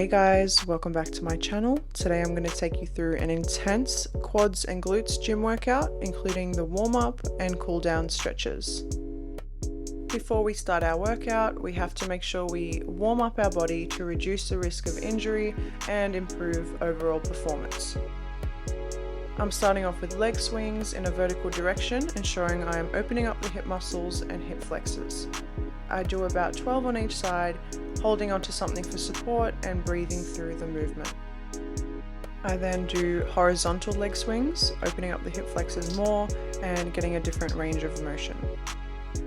Hey guys, welcome back to my channel. Today I'm going to take you through an intense quads and glutes gym workout, including the warm-up and cool-down stretches. Before we start our workout, we have to make sure we warm up our body to reduce the risk of injury and improve overall performance. I'm starting off with leg swings in a vertical direction, ensuring I am opening up the hip muscles and hip flexors. I do about 12 on each side, holding onto something for support and breathing through the movement. I then do horizontal leg swings, opening up the hip flexors more and getting a different range of motion.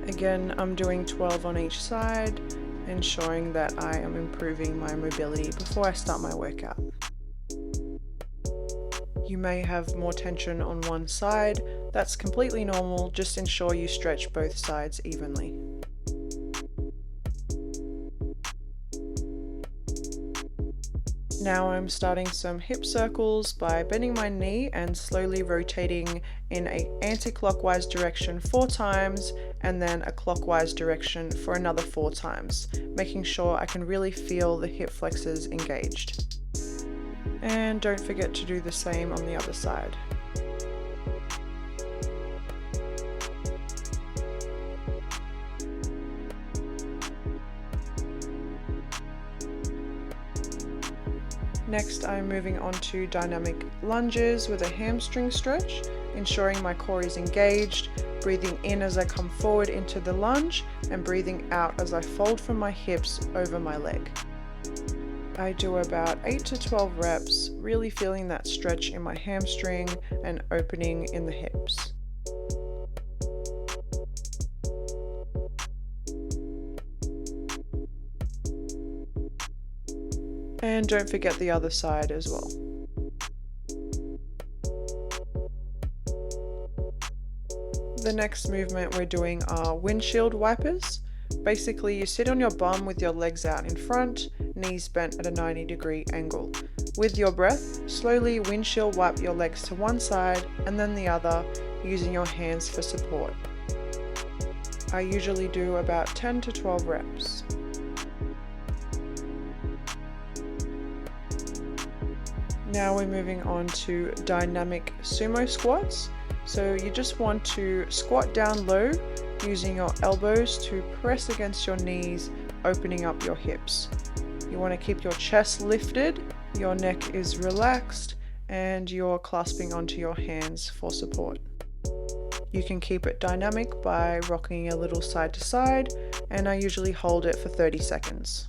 Again, I'm doing 12 on each side, ensuring that I am improving my mobility before I start my workout. You may have more tension on one side. That's completely normal, just ensure you stretch both sides evenly. Now I'm starting some hip circles by bending my knee and slowly rotating in an anti-clockwise direction 4 times and then a clockwise direction for another 4 times, making sure I can really feel the hip flexors engaged. And don't forget to do the same on the other side. Next, I'm moving on to dynamic lunges with a hamstring stretch, ensuring my core is engaged, breathing in as I come forward into the lunge and breathing out as I fold from my hips over my leg. I do about 8 to 12 reps, really feeling that stretch in my hamstring and opening in the hips. And don't forget the other side as well. The next movement we're doing are windshield wipers. Basically, you sit on your bum with your legs out in front, knees bent at a 90-degree angle. With your breath, slowly windshield wipe your legs to one side and then the other, using your hands for support. I usually do about 10 to 12 reps. Now we're moving on to dynamic sumo squats. So you just want to squat down low using your elbows to press against your knees, opening up your hips. You want to keep your chest lifted, your neck is relaxed, and you're clasping onto your hands for support. You can keep it dynamic by rocking a little side to side, and I usually hold it for 30 seconds.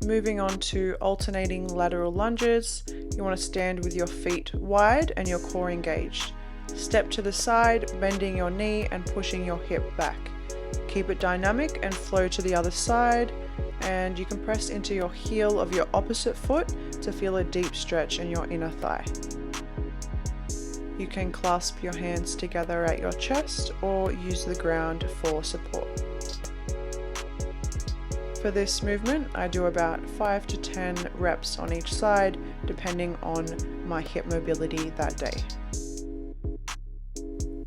Moving on to alternating lateral lunges, you want to stand with your feet wide and your core engaged. Step to the side, bending your knee and pushing your hip back. Keep it dynamic and flow to the other side, and you can press into your heel of your opposite foot to feel a deep stretch in your inner thigh. You can clasp your hands together at your chest or use the ground for support. For this movement, I do about 5 to 10 reps on each side, depending on my hip mobility that day.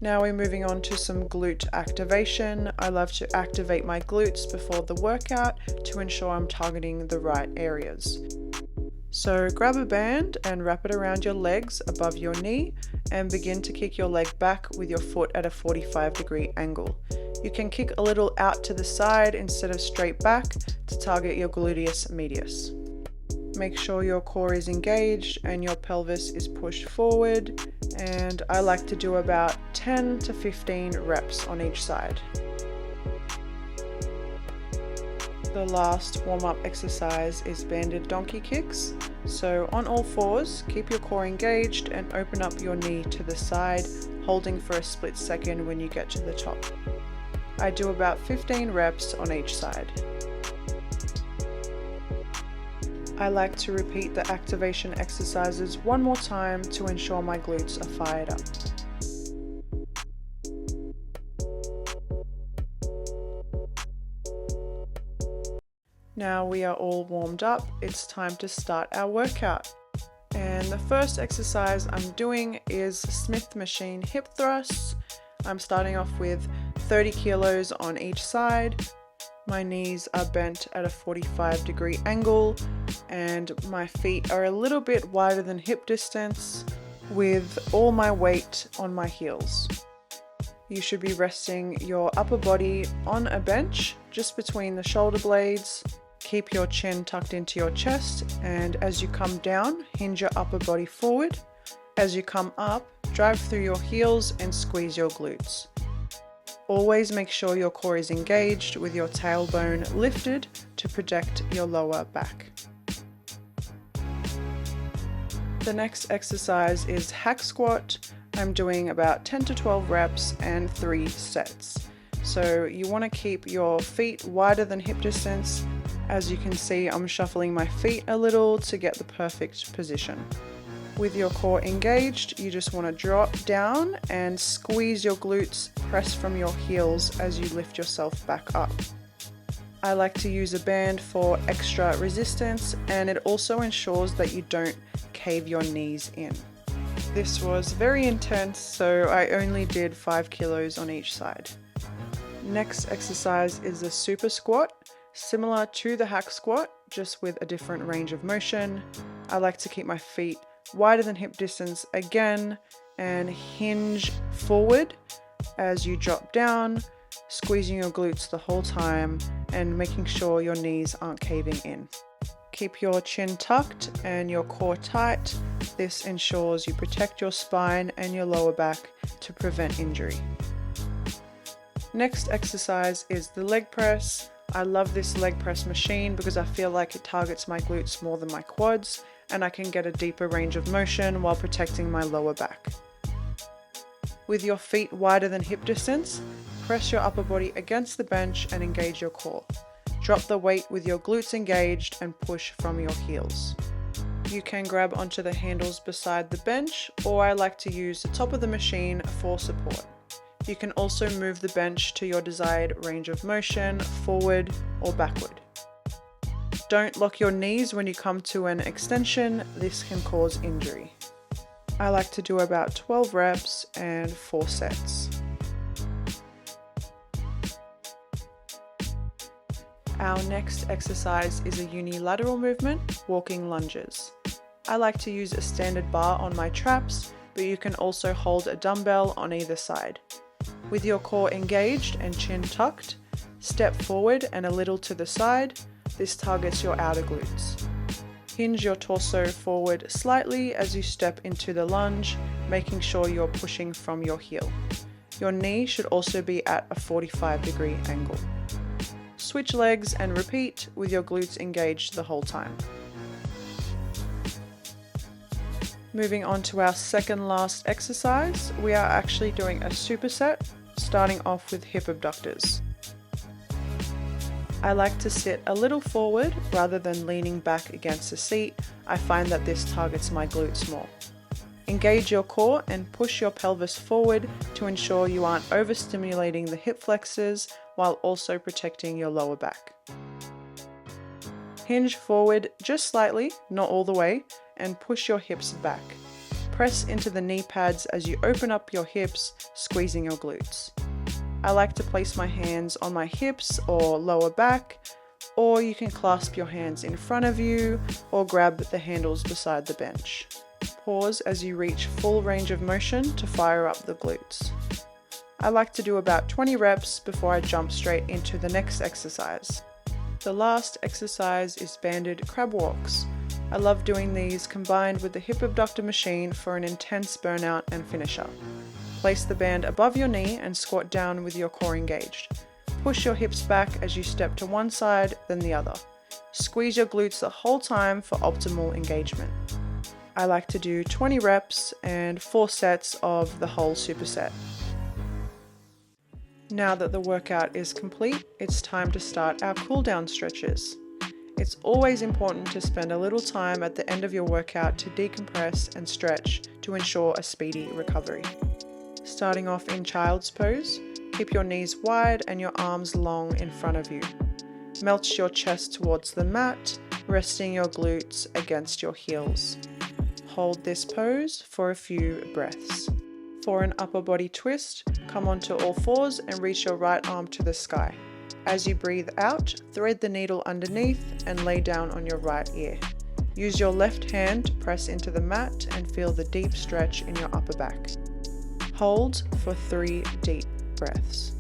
Now we're moving on to some glute activation. I love to activate my glutes before the workout to ensure I'm targeting the right areas. So grab a band and wrap it around your legs above your knee and begin to kick your leg back with your foot at a 45-degree angle. You can kick a little out to the side instead of straight back to target your gluteus medius. Make sure your core is engaged and your pelvis is pushed forward, and I like to do about 10 to 15 reps on each side. The last warm-up exercise is banded donkey kicks. So on all fours, keep your core engaged and open up your knee to the side, holding for a split second when you get to the top. I do about 15 reps on each side. I like to repeat the activation exercises one more time to ensure my glutes are fired up. Now we are all warmed up, it's time to start our workout. And the first exercise I'm doing is Smith machine hip thrusts. I'm starting off with 30 kilos on each side. My knees are bent at a 45-degree angle and my feet are a little bit wider than hip distance with all my weight on my heels. You should be resting your upper body on a bench just between the shoulder blades. Keep your chin tucked into your chest, and as you come down, hinge your upper body forward. As you come up, drive through your heels and squeeze your glutes. Always make sure your core is engaged with your tailbone lifted to protect your lower back. The next exercise is hack squat. I'm doing about 10 to 12 reps and 3 sets. So you want to keep your feet wider than hip distance. As you can see, I'm shuffling my feet a little to get the perfect position. With your core engaged, you just want to drop down and squeeze your glutes, press from your heels as you lift yourself back up. I like to use a band for extra resistance, and it also ensures that you don't cave your knees in. This was very intense, so I only did 5 kilos on each side. Next exercise is a super squat, similar to the hack squat, just with a different range of motion. I like to keep my feet wider than hip distance again and hinge forward as you drop down, squeezing your glutes the whole time and making sure your knees aren't caving in. Keep your chin tucked and your core tight. This ensures you protect your spine and your lower back to prevent injury. Next exercise is the leg press. I love this leg press machine because I feel like it targets my glutes more than my quads, and I can get a deeper range of motion while protecting my lower back. With your feet wider than hip distance, press your upper body against the bench and engage your core. Drop the weight with your glutes engaged and push from your heels. You can grab onto the handles beside the bench, or I like to use the top of the machine for support. You can also move the bench to your desired range of motion, forward or backward. Don't lock your knees when you come to an extension, this can cause injury. I like to do about 12 reps and 4 sets. Our next exercise is a unilateral movement, walking lunges. I like to use a standard bar on my traps, but you can also hold a dumbbell on either side. With your core engaged and chin tucked, step forward and a little to the side. This targets your outer glutes. Hinge your torso forward slightly as you step into the lunge, making sure you're pushing from your heel. Your knee should also be at a 45-degree angle. Switch legs and repeat with your glutes engaged the whole time. Moving on to our second last exercise, we are actually doing a superset, starting off with hip abductors. I like to sit a little forward rather than leaning back against the seat. I find that this targets my glutes more. Engage your core and push your pelvis forward to ensure you aren't overstimulating the hip flexors while also protecting your lower back. Hinge forward just slightly, not all the way, and push your hips back. Press into the knee pads as you open up your hips, squeezing your glutes. I like to place my hands on my hips or lower back, or you can clasp your hands in front of you or grab the handles beside the bench. Pause as you reach full range of motion to fire up the glutes. I like to do about 20 reps before I jump straight into the next exercise. The last exercise is banded crab walks. I love doing these combined with the hip abductor machine for an intense burnout and finisher. Place the band above your knee and squat down with your core engaged. Push your hips back as you step to one side, then the other. Squeeze your glutes the whole time for optimal engagement. I like to do 20 reps and 4 sets of the whole superset. Now that the workout is complete, it's time to start our cool down stretches. It's always important to spend a little time at the end of your workout to decompress and stretch to ensure a speedy recovery. Starting off in child's pose, keep your knees wide and your arms long in front of you. Melt your chest towards the mat, resting your glutes against your heels. Hold this pose for a few breaths. For an upper body twist, come onto all fours and reach your right arm to the sky. As you breathe out, thread the needle underneath and lay down on your right ear. Use your left hand to press into the mat and feel the deep stretch in your upper back. Hold for 3 deep breaths.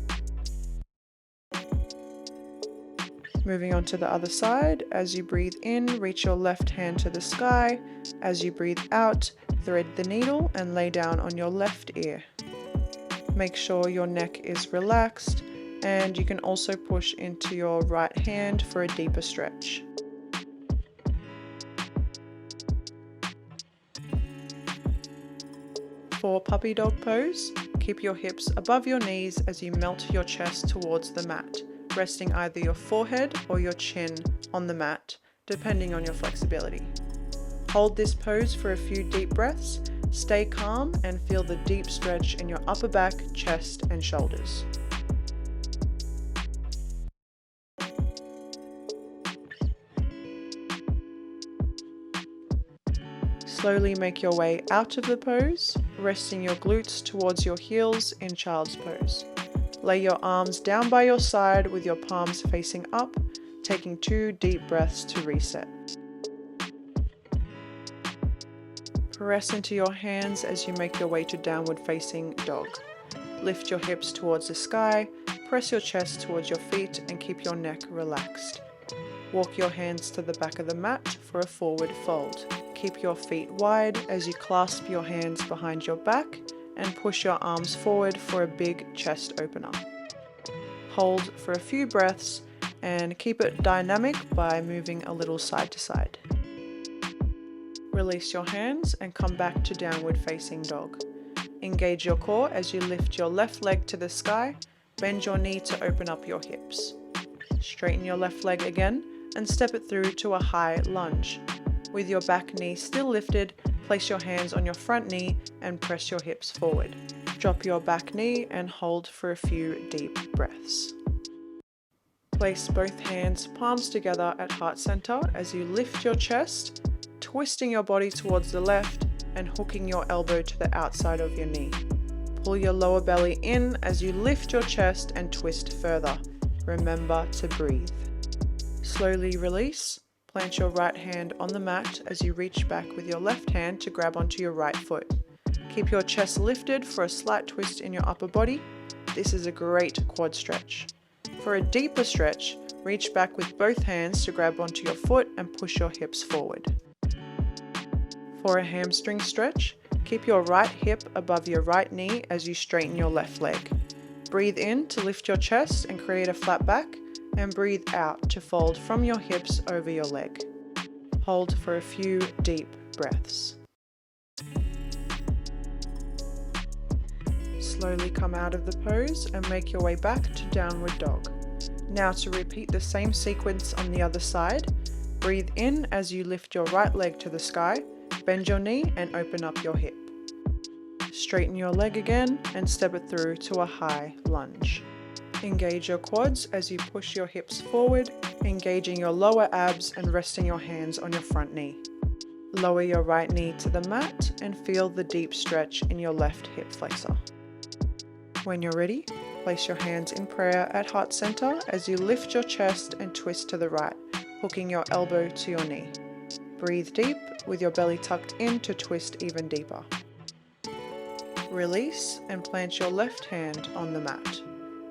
Moving on to the other side, as you breathe in, reach your left hand to the sky. As you breathe out, thread the needle and lay down on your left ear. Make sure your neck is relaxed, and you can also push into your right hand for a deeper stretch. For puppy dog pose, keep your hips above your knees as you melt your chest towards the mat, resting either your forehead or your chin on the mat, depending on your flexibility. Hold this pose for a few deep breaths, stay calm and feel the deep stretch in your upper back, chest and shoulders. Slowly make your way out of the pose, resting your glutes towards your heels in child's pose. Lay your arms down by your side with your palms facing up, taking 2 deep breaths to reset. Press into your hands as you make your way to downward facing dog. Lift your hips towards the sky, press your chest towards your feet and keep your neck relaxed. Walk your hands to the back of the mat for a forward fold. Keep your feet wide as you clasp your hands behind your back and push your arms forward for a big chest opener. Hold for a few breaths and keep it dynamic by moving a little side to side. Release your hands and come back to downward facing dog. Engage your core as you lift your left leg to the sky, bend your knee to open up your hips. Straighten your left leg again and step it through to a high lunge. With your back knee still lifted, place your hands on your front knee and press your hips forward. Drop your back knee and hold for a few deep breaths. Place both hands palms together at heart center as you lift your chest, twisting your body towards the left and hooking your elbow to the outside of your knee. Pull your lower belly in as you lift your chest and twist further. Remember to breathe. Slowly release. Plant your right hand on the mat as you reach back with your left hand to grab onto your right foot. Keep your chest lifted for a slight twist in your upper body. This is a great quad stretch. For a deeper stretch, reach back with both hands to grab onto your foot and push your hips forward. For a hamstring stretch, keep your right hip above your right knee as you straighten your left leg. Breathe in to lift your chest and create a flat back, and breathe out to fold from your hips over your leg. Hold for a few deep breaths. Slowly come out of the pose and make your way back to downward dog. Now to repeat the same sequence on the other side, breathe in as you lift your right leg to the sky, bend your knee and open up your hip. Straighten your leg again and step it through to a high lunge. Engage your quads as you push your hips forward, engaging your lower abs and resting your hands on your front knee. Lower your right knee to the mat and feel the deep stretch in your left hip flexor. When you're ready, place your hands in prayer at heart center as you lift your chest and twist to the right, hooking your elbow to your knee. Breathe deep with your belly tucked in to twist even deeper. Release and plant your left hand on the mat.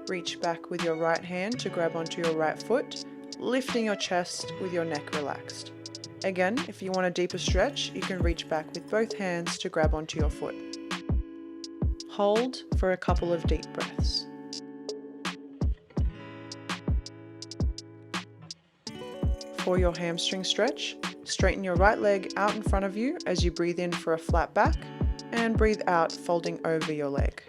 Reach back with your right hand to grab onto your right foot, lifting your chest with your neck relaxed. Again, if you want a deeper stretch, you can reach back with both hands to grab onto your foot. Hold for a couple of deep breaths. For your hamstring stretch, straighten your right leg out in front of you as you breathe in for a flat back and breathe out, folding over your leg.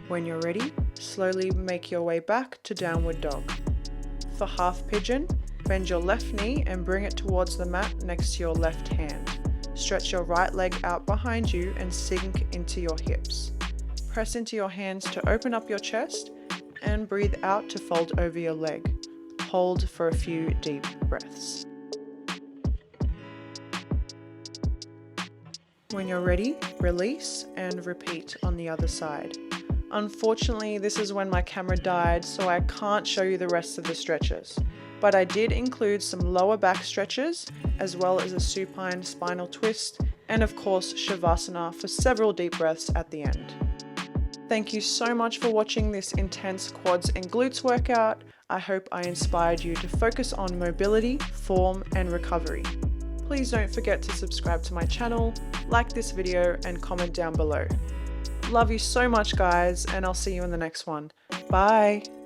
When you're ready, slowly make your way back to downward dog. For half pigeon, bend your left knee and bring it towards the mat next to your left hand. Stretch your right leg out behind you and sink into your hips. Press into your hands to open up your chest and breathe out to fold over your leg. Hold for a few deep breaths. When you're ready, release and repeat on the other side. Unfortunately, this is when my camera died, so I can't show you the rest of the stretches. But I did include some lower back stretches, as well as a supine spinal twist, and of course Shavasana for several deep breaths at the end. Thank you so much for watching this intense quads and glutes workout. I hope I inspired you to focus on mobility, form, and recovery. Please don't forget to subscribe to my channel, like this video, and comment down below. Love you so much, guys, and I'll see you in the next one. Bye!